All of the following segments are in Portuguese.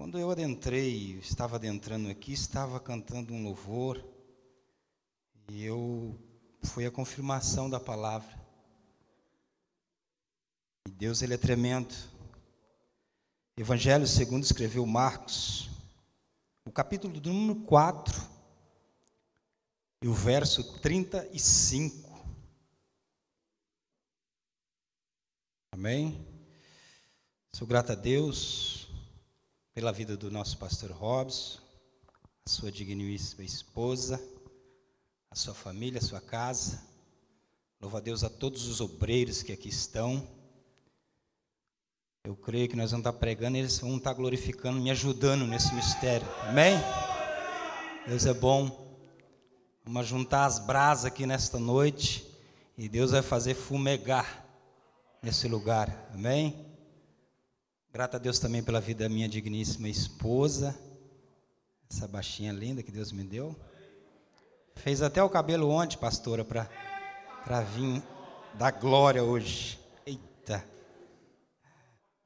Quando eu estava adentrando aqui, estava cantando um louvor, e foi a confirmação da palavra. E Deus, Ele é tremendo. Evangelho segundo escreveu Marcos, o capítulo do número 4, e o verso 35. Amém? Sou grato a Deus pela vida do nosso pastor Robson, a sua digníssima esposa, a sua família, a sua casa. Louvo a Deus a todos os obreiros que aqui estão. Eu creio que nós vamos estar pregando e eles vão estar glorificando, me ajudando nesse mistério. Amém? Deus é bom. Vamos juntar as brasas aqui nesta noite e Deus vai fazer fumegar nesse lugar. Amém? Grato a Deus também pela vida da minha digníssima esposa, essa baixinha linda que Deus me deu. Fez até o cabelo ontem, pastora, para vir dar glória hoje. Eita!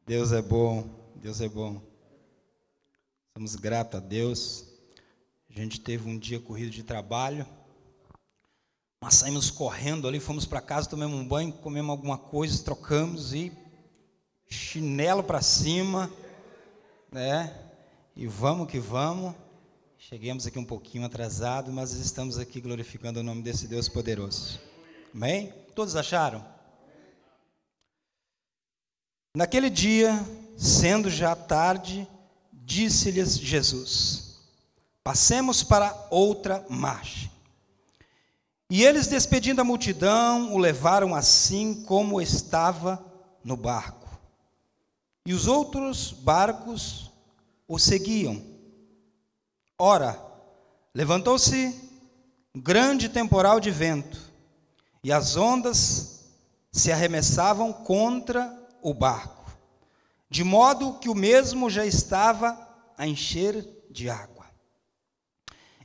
Deus é bom, Deus é bom. Somos gratos a Deus. A gente teve um dia corrido de trabalho. Nós saímos correndo ali, fomos para casa, tomamos um banho, comemos alguma coisa, trocamos e chinelo para cima, né? E vamos que vamos. Chegamos aqui um pouquinho atrasado, mas estamos aqui glorificando o nome desse Deus poderoso. Amém? Todos acharam? Naquele dia, sendo já tarde, disse-lhes Jesus: passemos para outra margem. E eles, despedindo a multidão, o levaram assim como estava no barco. E os outros barcos o seguiam. Ora, levantou-se um grande temporal de vento, e as ondas se arremessavam contra o barco, de modo que o mesmo já estava a encher de água.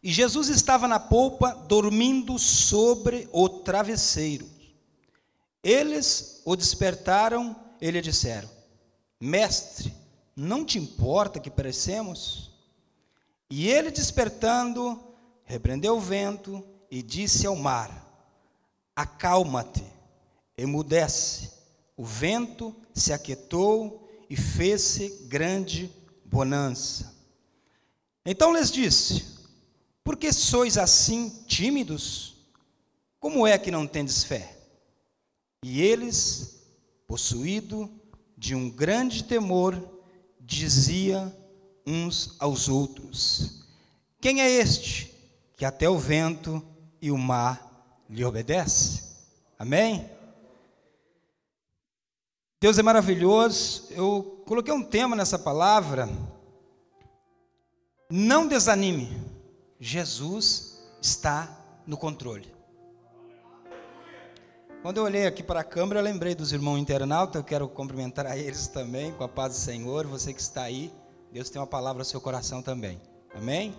E Jesus estava na polpa, dormindo sobre o travesseiro. Eles o despertaram e lhe disseram: Mestre, não te importa que perecemos? E ele, despertando, repreendeu o vento e disse ao mar: acalma-te, emudece. O vento se aquietou e fez-se grande bonança. Então lhes disse: por que sois assim tímidos? Como é que não tendes fé? E eles, possuídos de um grande temor, dizia uns aos outros: quem é este que até o vento e o mar lhe obedece? Amém? Deus é maravilhoso. Eu coloquei um tema nessa palavra: não desanime, Jesus está no controle. Quando eu olhei aqui para a câmera, eu lembrei dos irmãos internautas. Eu quero cumprimentar a eles também, com a paz do Senhor. Você que está aí, Deus tem uma palavra no seu coração também. Amém?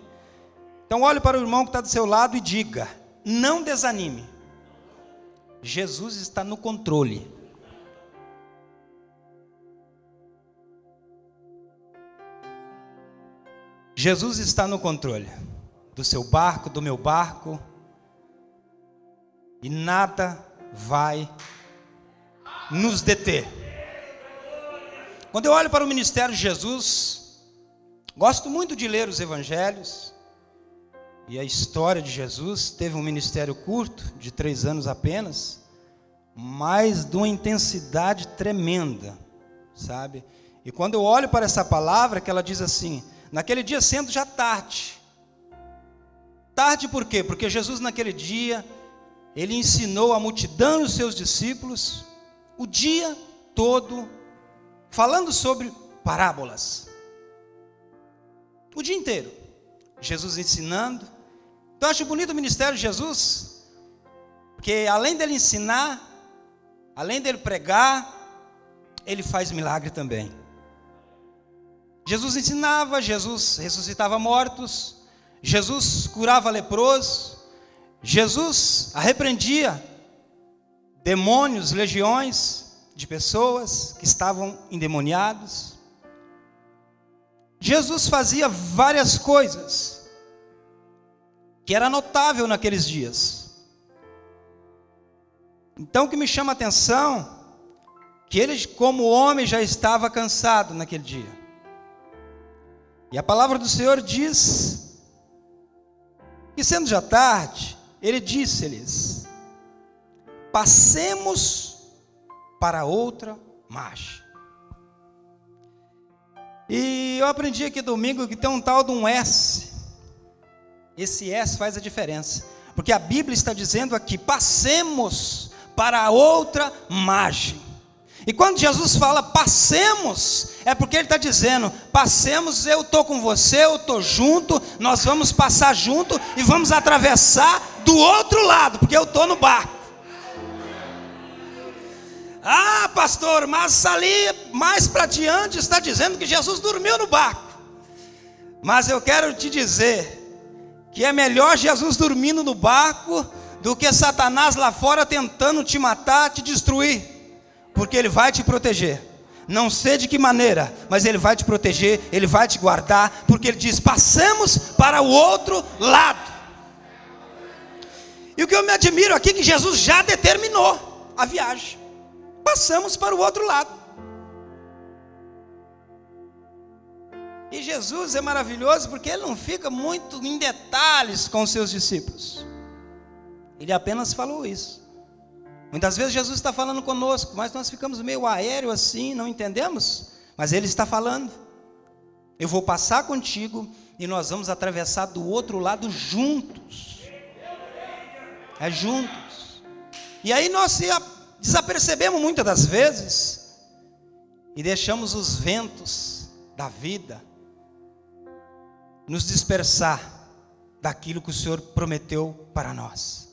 Então olhe para o irmão que está do seu lado e diga: não desanime, Jesus está no controle. Jesus está no controle do seu barco, do meu barco, e nada vai nos deter. Quando eu olho para o ministério de Jesus, gosto muito de ler os evangelhos, e a história de Jesus. Teve um ministério curto, de 3 anos apenas, mas de uma intensidade tremenda, sabe? E quando eu olho para essa palavra, que ela diz assim: naquele dia, sendo já tarde. Tarde por quê? Porque Jesus naquele dia, ele ensinou a multidão e os seus discípulos o dia todo, falando sobre parábolas. O dia inteiro, Jesus ensinando. Então eu acho bonito o ministério de Jesus, porque além dele ensinar, além dele pregar, ele faz milagre também. Jesus ensinava, Jesus ressuscitava mortos, Jesus curava leprosos, Jesus repreendia demônios, legiões de pessoas que estavam endemoniados. Jesus fazia várias coisas que era notável naqueles dias. Então o que me chama a atenção, que ele como homem já estava cansado naquele dia. E a palavra do Senhor diz que sendo já tarde, ele disse-lhes: passemos para outra margem. E eu aprendi aqui domingo que tem um tal de um S. Esse S faz a diferença, porque a Bíblia está dizendo aqui: passemos para outra margem. E quando Jesus fala passemos, é porque ele está dizendo: passemos, eu estou com você, eu estou junto, nós vamos passar junto e vamos atravessar do outro lado, porque eu estou no barco. Ah, pastor, mas ali mais para diante está dizendo que Jesus dormiu no barco. Mas eu quero te dizer que é melhor Jesus dormindo no barco do que Satanás lá fora tentando te matar, te destruir, porque ele vai te proteger. Não sei de que maneira, mas ele vai te proteger, ele vai te guardar, porque ele diz: passemos para o outro lado. E o que eu me admiro aqui é que Jesus já determinou a viagem. Passamos para o outro lado. E Jesus é maravilhoso porque ele não fica muito em detalhes com os seus discípulos. Ele apenas falou isso. Muitas vezes Jesus está falando conosco, mas nós ficamos meio aéreo assim, não entendemos. Mas ele está falando: eu vou passar contigo e nós vamos atravessar do outro lado juntos. É juntos. E aí nós desapercebemos muitas das vezes e deixamos os ventos da vida nos dispersar daquilo que o Senhor prometeu para nós.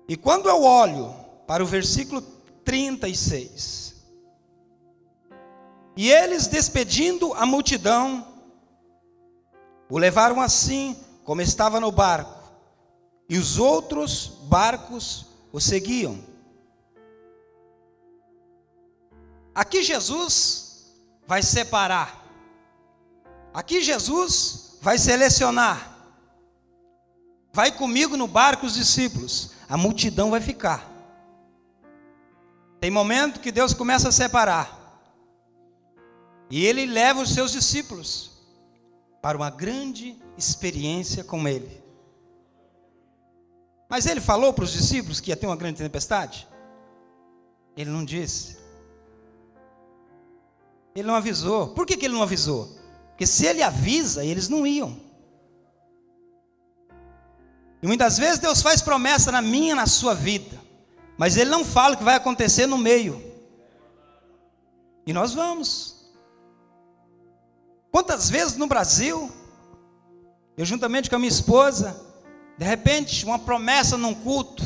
E quando eu olho para o versículo 36, e eles despedindo a multidão, o levaram assim como estava no barco, e os outros barcos o seguiam. Aqui Jesus vai separar, aqui Jesus vai selecionar. Vai comigo no barco os discípulos, a multidão vai ficar. Tem momento que Deus começa a separar, e Ele leva os seus discípulos para uma grande experiência com Ele. Mas Ele falou para os discípulos que ia ter uma grande tempestade? Ele não disse. Ele não avisou. Por que Ele não avisou? Porque se Ele avisa, eles não iam. E muitas vezes Deus faz promessa na minha, na sua vida, mas Ele não fala o que vai acontecer no meio. E nós vamos. Quantas vezes no Brasil, eu juntamente com a minha esposa, de repente uma promessa num culto,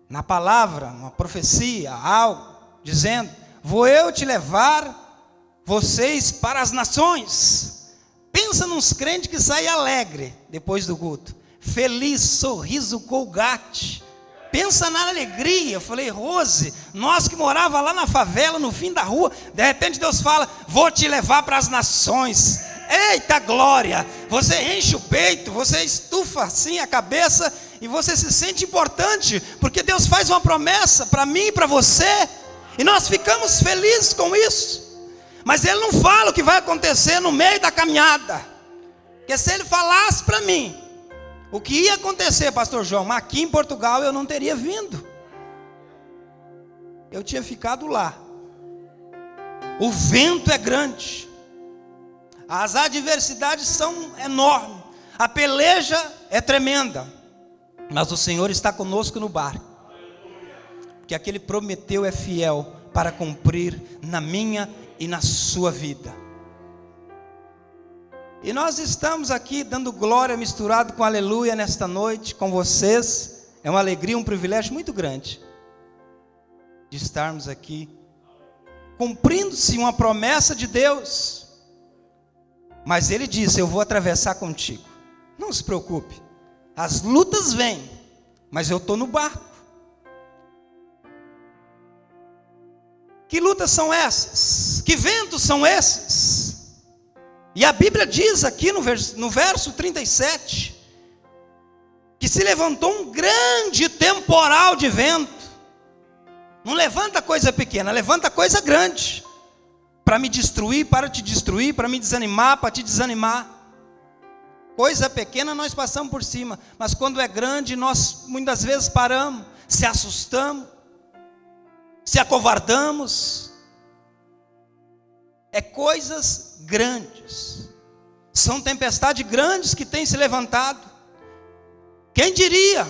na palavra, uma profecia, algo, dizendo: vou eu te levar vocês para as nações. Pensa nos crentes que saem alegre depois do culto, feliz, sorriso colgate. Pensa na alegria. Eu falei: Rose, nós que morava lá na favela, no fim da rua, de repente Deus fala: vou te levar para as nações. Eita glória! Você enche o peito, você estufa assim a cabeça e você se sente importante, porque Deus faz uma promessa para mim e para você, e nós ficamos felizes com isso. Mas Ele não fala o que vai acontecer no meio da caminhada, porque se Ele falasse para mim o que ia acontecer, pastor João, mas aqui em Portugal eu não teria vindo, eu tinha ficado lá. O vento é grande, as adversidades são enormes, a peleja é tremenda, mas o Senhor está conosco no barco, porque aquele prometeu é fiel para cumprir na minha e na sua vida. E nós estamos aqui dando glória misturado com aleluia nesta noite com vocês. É uma alegria, um privilégio muito grande de estarmos aqui, cumprindo-se uma promessa de Deus. Mas Ele disse: eu vou atravessar contigo, não se preocupe, as lutas vêm, mas eu estou no barco. Que lutas são essas? Que ventos são esses? E a Bíblia diz aqui no verso 37, que se levantou um grande temporal de vento. Não levanta coisa pequena, levanta coisa grande, para me destruir, para te destruir, para me desanimar, para te desanimar. Coisa pequena nós passamos por cima, mas quando é grande nós muitas vezes paramos, se assustamos, se acovardamos. É coisas grandes, são tempestades grandes que têm se levantado. Quem diria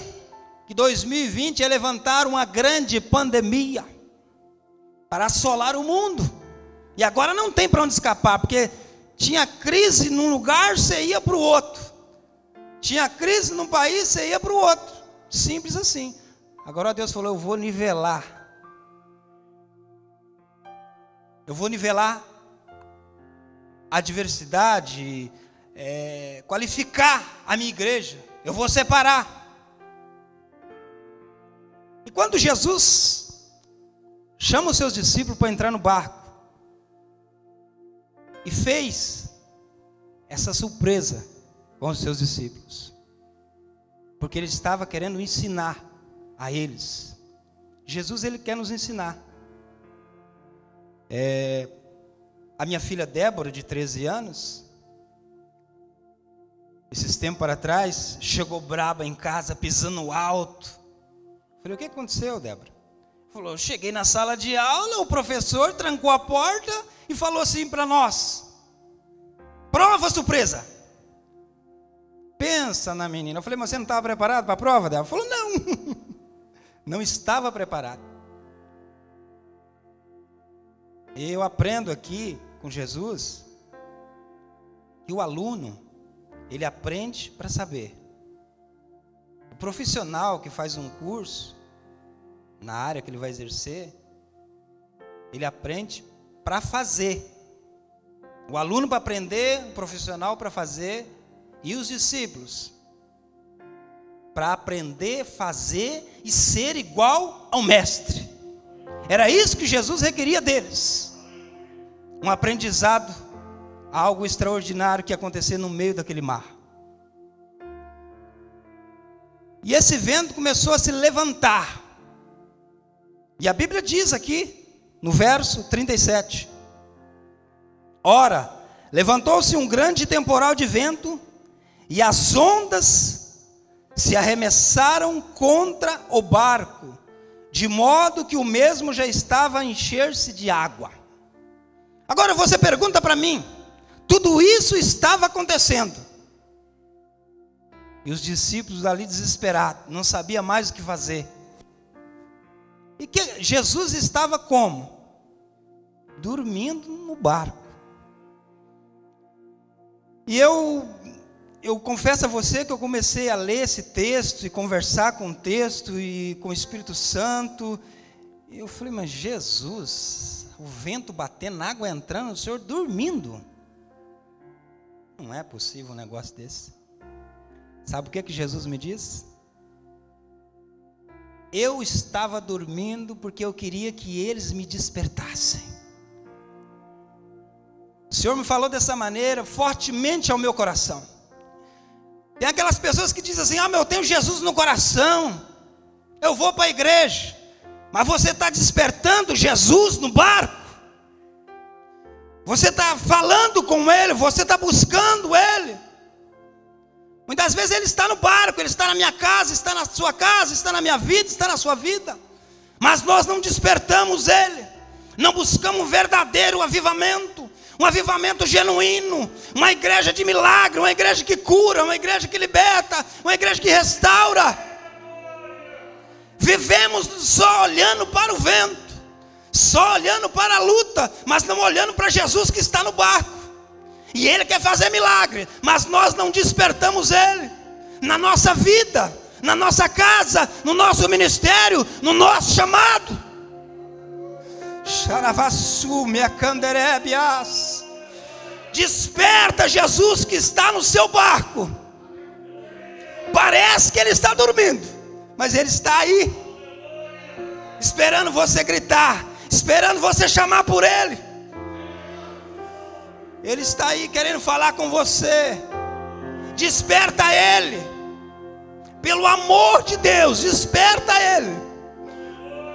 que 2020 ia levantar uma grande pandemia para assolar o mundo? E agora não tem para onde escapar, porque tinha crise num lugar, você ia para o outro. Tinha crise num país, você ia para o outro. Simples assim. Agora Deus falou: eu vou nivelar. Eu vou nivelar a diversidade, qualificar a minha igreja. Eu vou separar. E quando Jesus chama os seus discípulos para entrar no barco, e fez essa surpresa com os seus discípulos, porque ele estava querendo ensinar a eles. Jesus, ele quer nos ensinar. A minha filha Débora, de 13 anos, esses tempos para trás, chegou braba em casa, pisando alto. Falei: o que aconteceu, Débora? Falou: eu cheguei na sala de aula, o professor trancou a porta e falou assim para nós: prova surpresa. Pensa na menina. Eu falei: mas você não estava preparado para a prova dela? Ela falou: não, não estava preparado. E eu aprendo aqui com Jesus que o aluno, ele aprende para saber. O profissional que faz um curso na área que ele vai exercer, ele aprende para fazer. O aluno para aprender, o profissional para fazer, e os discípulos para aprender, fazer e ser igual ao mestre. Era isso que Jesus requeria deles. Um aprendizado, algo extraordinário que ia acontecer no meio daquele mar. E esse vento começou a se levantar. E a Bíblia diz aqui, no verso 37, ora, levantou-se um grande temporal de vento, e as ondas se arremessaram contra o barco, de modo que o mesmo já estava a encher-se de água. Agora você pergunta para mim, tudo isso estava acontecendo, e os discípulos ali desesperados, não sabiam mais o que fazer. E que Jesus estava como? Dormindo no barco. E eu confesso a você que eu comecei a ler esse texto e conversar com o texto e com o Espírito Santo. E eu falei: mas Jesus, o vento batendo, a água entrando, o Senhor dormindo. Não é possível um negócio desse. Sabe o que Jesus me disse? Eu estava dormindo porque eu queria que eles me despertassem. O Senhor me falou dessa maneira, fortemente ao meu coração. Tem aquelas pessoas que dizem assim: ah, eu tenho Jesus no coração, eu vou para a igreja. Mas você está despertando Jesus no barco? Você está falando com Ele, você está buscando Ele. Muitas vezes Ele está no barco, Ele está na minha casa, está na sua casa, está na minha vida, está na sua vida. Mas nós não despertamos Ele, não buscamos um verdadeiro avivamento, um avivamento genuíno, uma igreja de milagre, uma igreja que cura, uma igreja que liberta, uma igreja que restaura. Vivemos só olhando para o vento, só olhando para a luta, mas não olhando para Jesus que está no barco. E Ele quer fazer milagre, mas nós não despertamos Ele na nossa vida, na nossa casa, no nosso ministério, no nosso chamado. Desperta Jesus que está no seu barco. Parece que Ele está dormindo, mas Ele está aí, esperando você gritar, esperando você chamar por Ele. Ele está aí querendo falar com você. Desperta Ele, pelo amor de Deus, desperta Ele.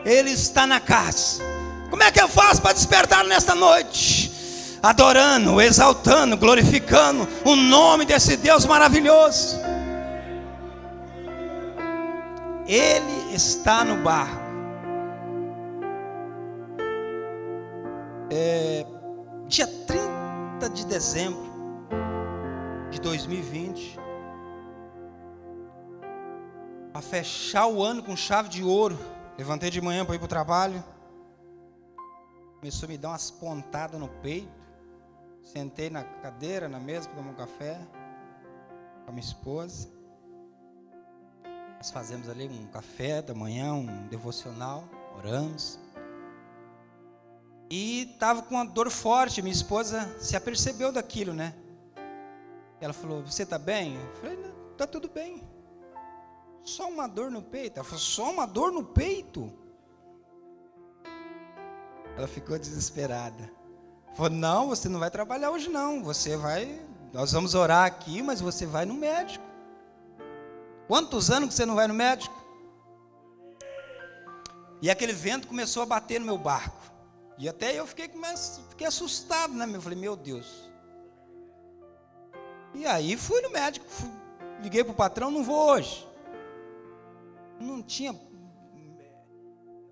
Ele está na casa. Como é que eu faço para despertar nesta noite? Adorando, exaltando, glorificando o nome desse Deus maravilhoso. Ele está no barco. Dia 30 de dezembro de 2020, para fechar o ano com chave de ouro, levantei de manhã para ir para o trabalho. Começou a me dar umas pontadas no peito. Sentei na cadeira, na mesa, para tomar um café com a minha esposa. Nós fazemos ali um café da manhã, um devocional, oramos. E estava com uma dor forte. Minha esposa se apercebeu daquilo, né? Ela falou: você está bem? Eu falei: não, está tudo bem. Só uma dor no peito. Ela falou: só uma dor no peito? Ela ficou desesperada. Falou: não, você não vai trabalhar hoje não. Você vai, nós vamos orar aqui, mas você vai no médico. Quantos anos que você não vai no médico? E aquele vento começou a bater no meu barco. E até eu fiquei assustado, né? Eu falei: meu Deus. E aí fui no médico, liguei para o patrão: não vou hoje. Não tinha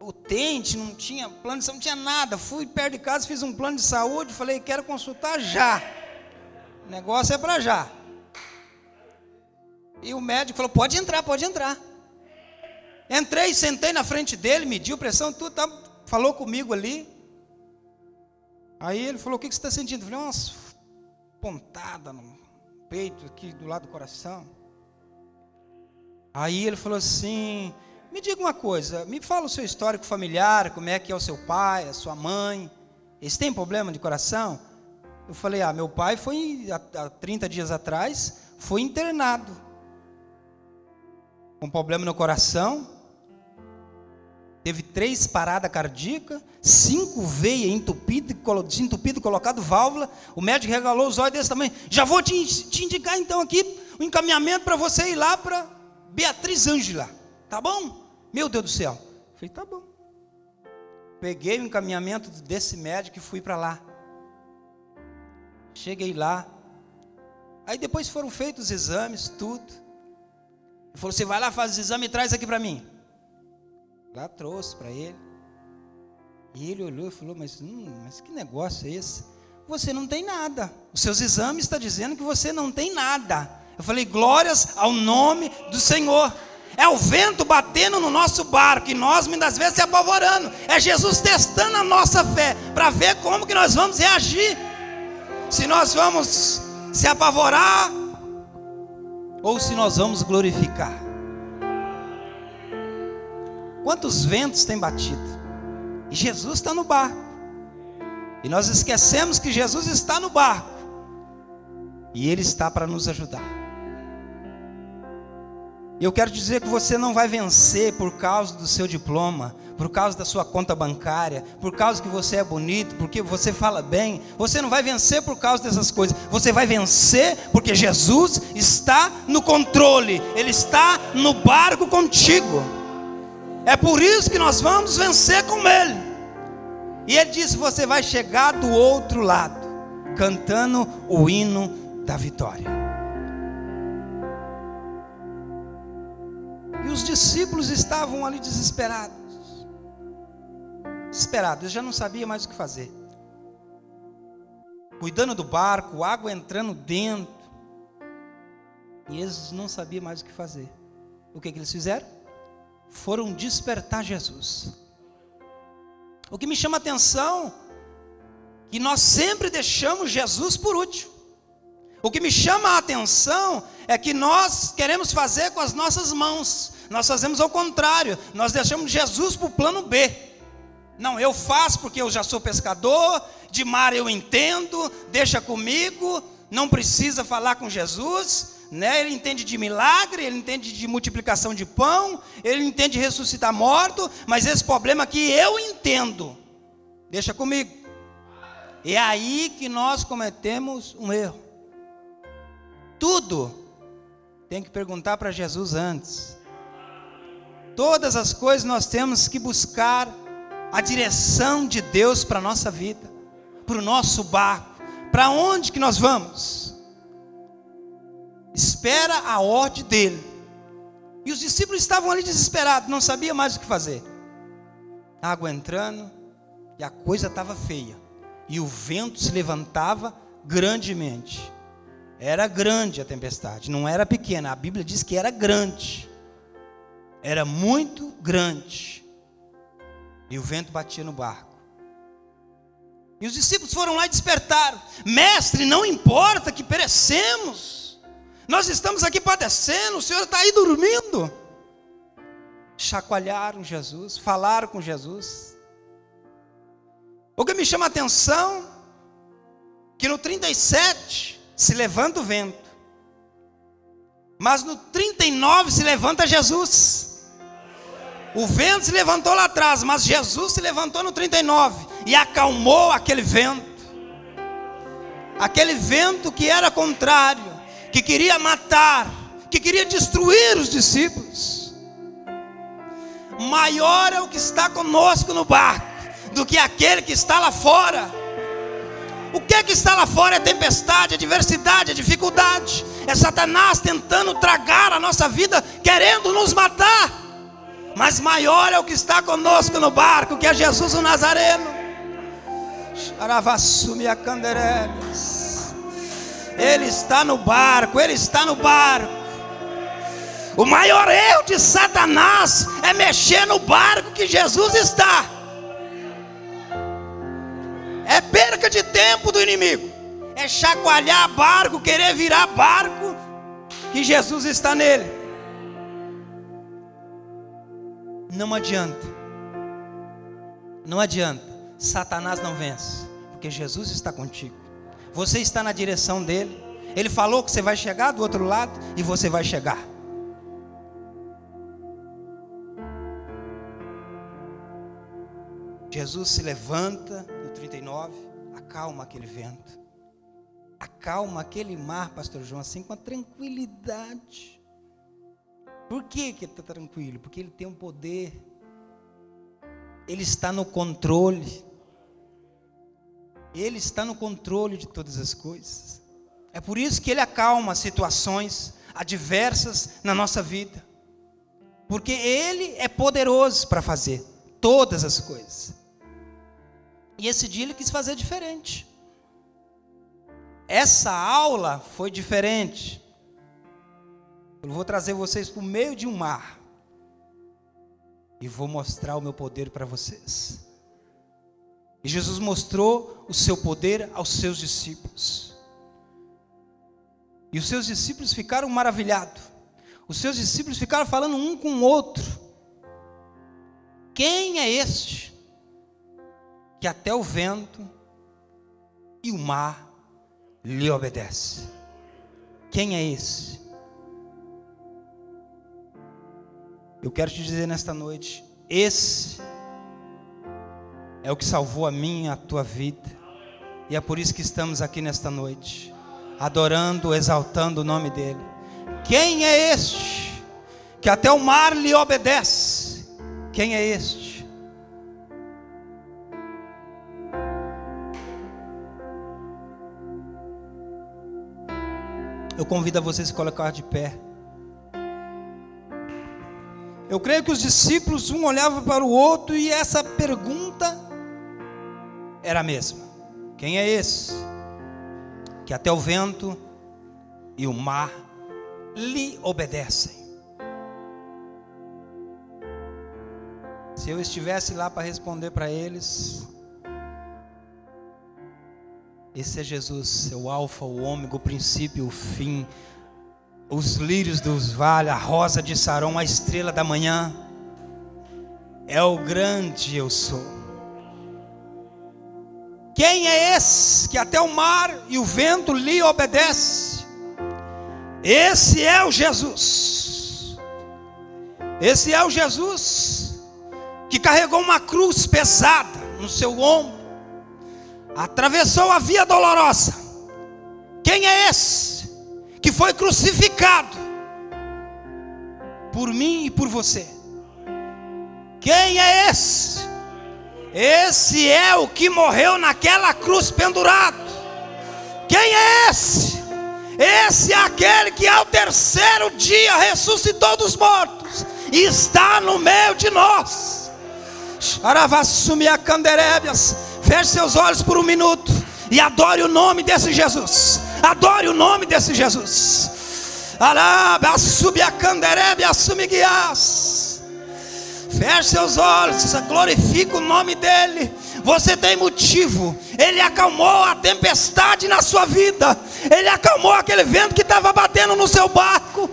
utente, não tinha plano de saúde, não tinha nada. Fui perto de casa, fiz um plano de saúde, falei: quero consultar já. O negócio é para já. E o médico falou: pode entrar, pode entrar. Entrei, sentei na frente dele, mediu pressão, tudo, falou comigo ali. Aí ele falou: o que você está sentindo? Eu falei: umas pontadas no peito, aqui do lado do coração. Aí ele falou assim: me diga uma coisa, me fala o seu histórico familiar, como é que é o seu pai, a sua mãe, eles têm problema de coração? Eu falei: meu pai foi, há 30 dias atrás, foi internado, com problema no coração, teve 3 paradas cardíacas, 5 veias entupido, colocado válvula. O médico regalou os olhos desse tamanho: já vou te indicar então aqui um encaminhamento para você ir lá para Beatriz Ângela, tá bom? Meu Deus do céu. Eu falei: tá bom. Peguei o encaminhamento desse médico e fui para lá. Cheguei lá. Aí depois foram feitos os exames, tudo. Ele falou: você vai lá, faz os exames e traz aqui para mim. Lá trouxe para ele. E ele olhou e falou: mas que negócio é esse? Você não tem nada. Os seus exames estão dizendo que você não tem nada. Eu falei: glórias ao nome do Senhor. É o vento batendo no nosso barco e nós muitas vezes se apavorando. É Jesus testando a nossa fé para ver como que nós vamos reagir. Se nós vamos se apavorar ou se nós vamos glorificar. Quantos ventos tem batido? E Jesus está no barco. E nós esquecemos que Jesus está no barco. E Ele está para nos ajudar. E eu quero dizer que você não vai vencer por causa do seu diploma, por causa da sua conta bancária, por causa que você é bonito, porque você fala bem. Você não vai vencer por causa dessas coisas. Você vai vencer porque Jesus está no controle. Ele está no barco contigo. É por isso que nós vamos vencer com Ele. E Ele disse: você vai chegar do outro lado, cantando o hino da vitória. E os discípulos estavam ali desesperados. Eles já não sabiam mais o que fazer. Cuidando do barco, água entrando dentro. E eles não sabiam mais o que fazer. O que eles fizeram? Foram despertar Jesus. O que me chama a atenção, que nós sempre deixamos Jesus por último. O que me chama a atenção é que nós queremos fazer com as nossas mãos. Nós fazemos ao contrário. Nós deixamos Jesus para o plano B. Não, eu faço porque eu já sou pescador, de mar eu entendo, deixa comigo, não precisa falar com Jesus. Né? Ele entende de milagre, ele entende de multiplicação de pão, ele entende de ressuscitar morto, mas esse problema aqui eu entendo. Deixa comigo. É aí que nós cometemos um erro. Tudo tem que perguntar para Jesus antes. Todas as coisas nós temos que buscar a direção de Deus para a nossa vida, para o nosso barco. Para onde que nós vamos? Espera a ordem dele. E os discípulos estavam ali desesperados, não sabiam mais o que fazer. Água entrando, e a coisa estava feia. E o vento se levantava grandemente. Era grande a tempestade, não era pequena. A Bíblia diz que era grande. Era muito grande. E o vento batia no barco. E os discípulos foram lá e despertaram. Mestre, não importa que perecemos. Nós estamos aqui padecendo, o Senhor está aí dormindo. Chacoalharam Jesus, falaram com Jesus. O que me chama a atenção, que no 37 se levanta o vento. Mas no 39 se levanta Jesus. O vento se levantou lá atrás, mas Jesus se levantou no 39 e acalmou aquele vento. Aquele vento que era contrário, que queria matar, que queria destruir os discípulos. Maior é o que está conosco no barco do que aquele que está lá fora. O que é que está lá fora? É tempestade, é adversidade, é dificuldade. É Satanás tentando tragar a nossa vida, querendo nos matar. Mas maior é o que está conosco no barco, que é Jesus o Nazareno. Ele está no barco, Ele está no barco. O maior erro de Satanás é mexer no barco que Jesus está. É perca de tempo do inimigo. É chacoalhar barco, querer virar barco que Jesus está nele. Não adianta. Não adianta. Satanás não vence, porque Jesus está contigo. Você está na direção dele. Ele falou que você vai chegar do outro lado e você vai chegar. Jesus se levanta no 39, acalma aquele vento, acalma aquele mar, pastor João, assim com a tranquilidade. Por que que ele está tranquilo? Porque ele tem um poder, ele está no controle, ele está no controle de todas as coisas. É por isso que ele acalma situações adversas na nossa vida, porque ele é poderoso para fazer todas as coisas. E esse dia ele quis fazer diferente. Essa aula foi diferente. Eu vou trazer vocês para o meio de um mar e vou mostrar o meu poder para vocês. E Jesus mostrou o seu poder aos seus discípulos. E os seus discípulos ficaram maravilhados. Os seus discípulos ficaram falando um com o outro. Quem é este que até o vento e o mar lhe obedece? Quem é esse? Eu quero te dizer nesta noite, esse é o que salvou a minha, a tua vida. E é por isso que estamos aqui nesta noite, adorando, exaltando o nome dele. Quem é este que até o mar lhe obedece? Quem é este? Eu convido a vocês a se colocar de pé. Eu creio que os discípulos, um olhava para o outro, e essa pergunta era a mesma. Quem é esse que até o vento e o mar lhe obedecem? Se eu estivesse lá para responder para eles, esse é Jesus, é o alfa, o ômega, o princípio, o fim, os lírios dos vales, a rosa de Saron, a estrela da manhã, é o grande eu sou. Quem é esse que até o mar e o vento lhe obedece? Esse é o Jesus. Esse é o Jesus que carregou uma cruz pesada no seu ombro, atravessou a via dolorosa. Quem é esse que foi crucificado por mim e por você? Quem é esse? Esse é o que morreu naquela cruz pendurado. Quem é esse? Esse é aquele que ao terceiro dia ressuscitou dos mortos e está no meio de nós. Feche seus olhos por um minuto e adore o nome desse Jesus. Adore o nome desse Jesus. Feche seus olhos, glorifica o nome dele. Você tem motivo. Ele acalmou a tempestade na sua vida. Ele acalmou aquele vento que estava batendo no seu barco.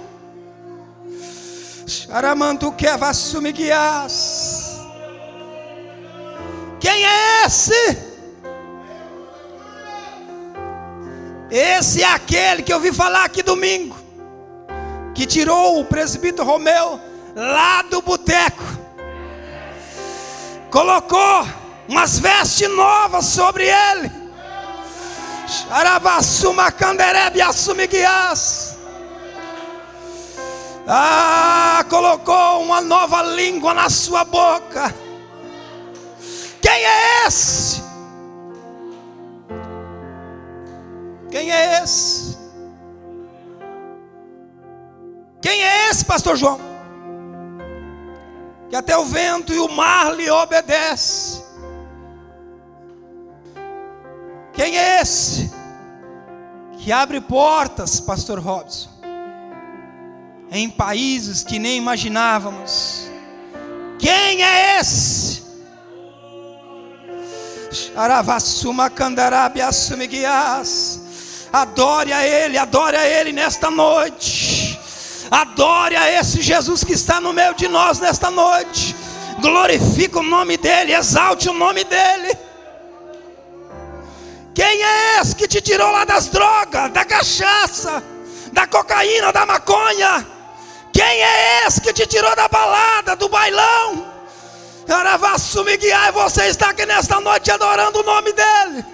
Quem é esse? Esse é aquele que eu vi falar aqui domingo, que tirou o presbítero Romeu lá do boteco, colocou umas vestes novas sobre ele. Colocou uma nova língua na sua boca. Quem é esse? Quem é esse? Quem é esse, pastor João? Que até o vento e o mar lhe obedecem. Quem é esse que abre portas, pastor Robson, em países que nem imaginávamos? Quem é esse? Adore a Ele nesta noite. Adore a esse Jesus que está no meio de nós nesta noite. Glorifica o nome dEle, exalte o nome dEle. Quem é esse que te tirou lá das drogas, da cachaça, da cocaína, da maconha? Quem é esse que te tirou da balada, do bailão? E você está aqui nesta noite adorando o nome dEle.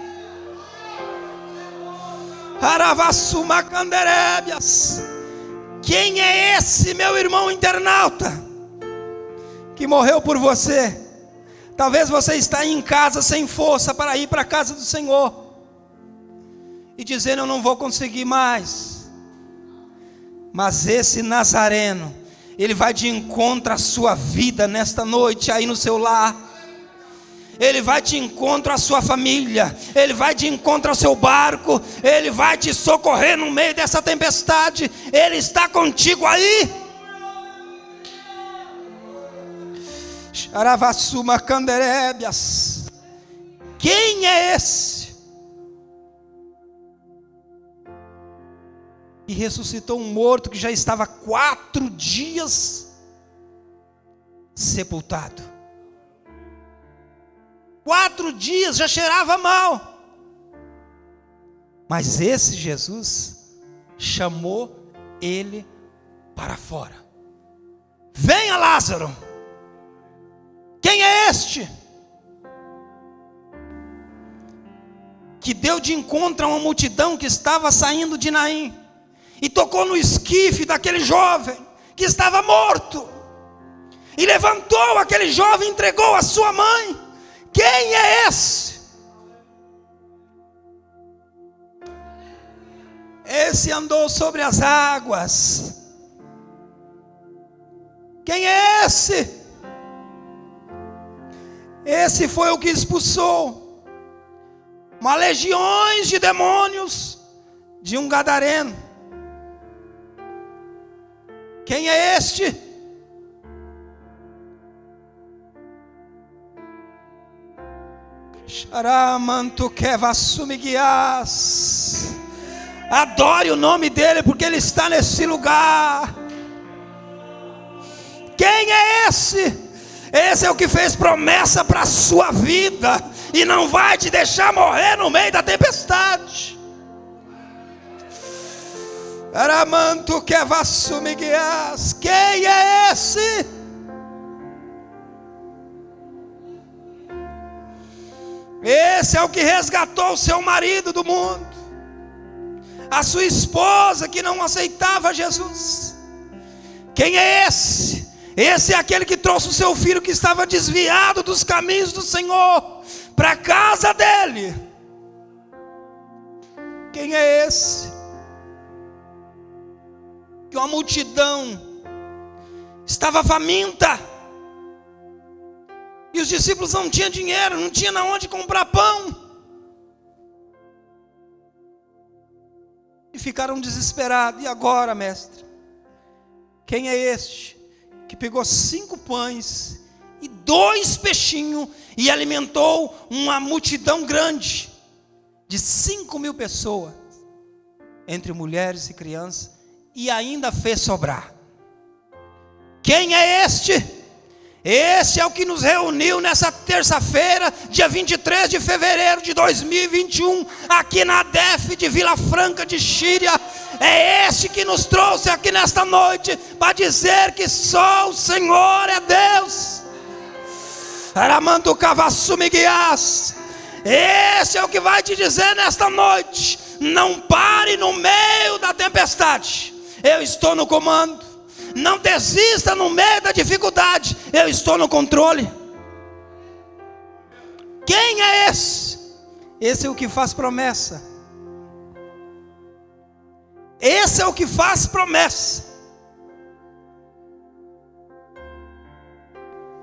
Quem é esse, meu irmão internauta, que morreu por você? Talvez você está em casa sem força para ir para a casa do Senhor e dizendo: eu não vou conseguir mais. Mas esse Nazareno, ele vai de encontro à sua vida nesta noite aí no seu lar. Ele vai de encontro à sua família. Ele vai de encontro ao seu barco. Ele vai te socorrer no meio dessa tempestade. Ele está contigo aí. Quem é esse que ressuscitou um morto que já estava 4 dias sepultado? 4 dias já cheirava mal. Mas esse Jesus chamou ele para fora. Venha, Lázaro. Quem é este que deu de encontro a uma multidão que estava saindo de Naim e tocou no esquife daquele jovem que estava morto e levantou aquele jovem e entregou a sua mãe? Quem é esse? Esse andou sobre as águas. Quem é esse? Esse foi o que expulsou uma legiões de demônios de um gadareno. Quem é este? Adore o nome dele, porque ele está nesse lugar. Quem é esse? Esse é o que fez promessa para a sua vida e não vai te deixar morrer no meio da tempestade. Quem é esse? Esse é o que resgatou o seu marido do mundo, a sua esposa que não aceitava Jesus. Quem é esse? Esse é aquele que trouxe o seu filho que estava desviado dos caminhos do Senhor para a casa dele. Quem é esse? Que uma multidão estava faminta, e os discípulos não tinham dinheiro, não tinham onde comprar pão, e ficaram desesperados. E agora, mestre? Quem é este que pegou 5 pães e 2 peixinhos e alimentou uma multidão grande de 5.000 pessoas, entre mulheres e crianças, e ainda fez sobrar? Quem é este? Esse é o que nos reuniu nessa terça-feira, dia 23 de fevereiro de 2021, aqui na ADEF de Vila Franca de Xíria. É este que nos trouxe aqui nesta noite para dizer que só o Senhor é Deus. Aramanto Cavassumiguiás. Esse é o que vai te dizer nesta noite: não pare no meio da tempestade, eu estou no comando. Não desista no meio da dificuldade, eu estou no controle. Quem é esse? Esse é o que faz promessa. Esse é o que faz promessa.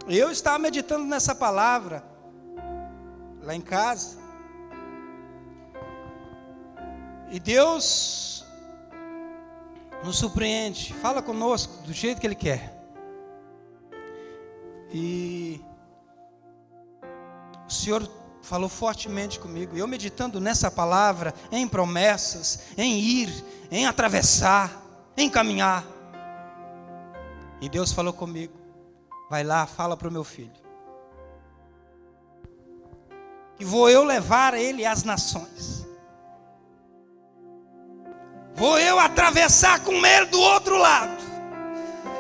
Eu estava meditando nessa palavra lá em casa, e Deus nos surpreende, fala conosco do jeito que Ele quer. E o Senhor falou fortemente comigo, eu meditando nessa palavra, em promessas, em ir, em atravessar, em caminhar. E Deus falou comigo: vai lá, fala para o meu filho, que vou eu levar ele às nações. Vou eu atravessar com ele do outro lado.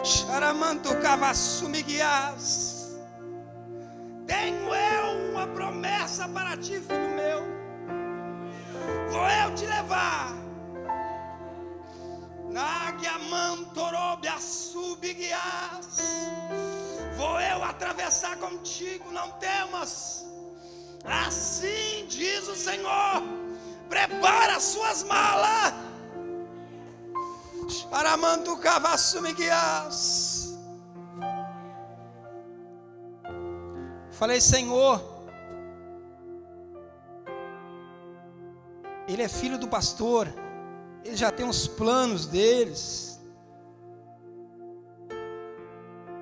Charamanto Cavassumiguiás. Tenho eu uma promessa para ti, filho meu. Vou eu te levar. Nagiamantorobiassubiguiás. Vou eu atravessar contigo, não temas. Assim diz o Senhor: prepara as suas malas. Aramanto Cavassumiguiás. Falei: Senhor, ele é filho do pastor, ele já tem os planos deles.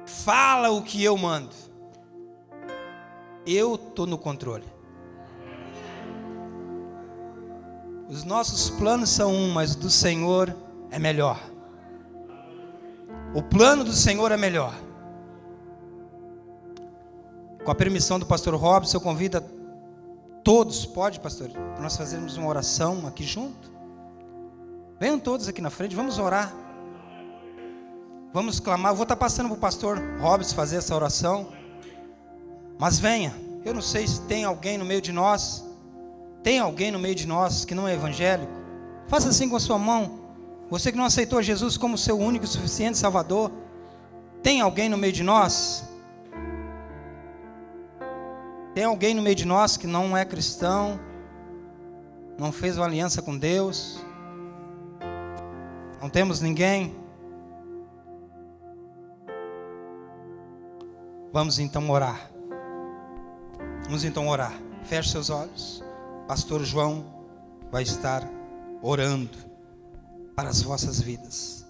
Fala o que eu mando, eu estou no controle. Os nossos planos são mas o do Senhor é melhor. O plano do Senhor é melhor. Com a permissão do pastor Robson, eu convido a todos, pode, pastor, para nós fazermos uma oração aqui junto. Venham todos aqui na frente, vamos orar. Vamos clamar. Eu vou estar passando para o pastor Robson fazer essa oração. Mas venha. Eu não sei se tem alguém no meio de nós. Tem alguém no meio de nós que não é evangélico? Faça assim com a sua mão. Você que não aceitou Jesus como seu único e suficiente Salvador. Tem alguém no meio de nós? Tem alguém no meio de nós que não é cristão? Não fez uma aliança com Deus? Não temos ninguém? Vamos então orar. Vamos então orar. Feche seus olhos. Pastor João vai estar orando para as vossas vidas.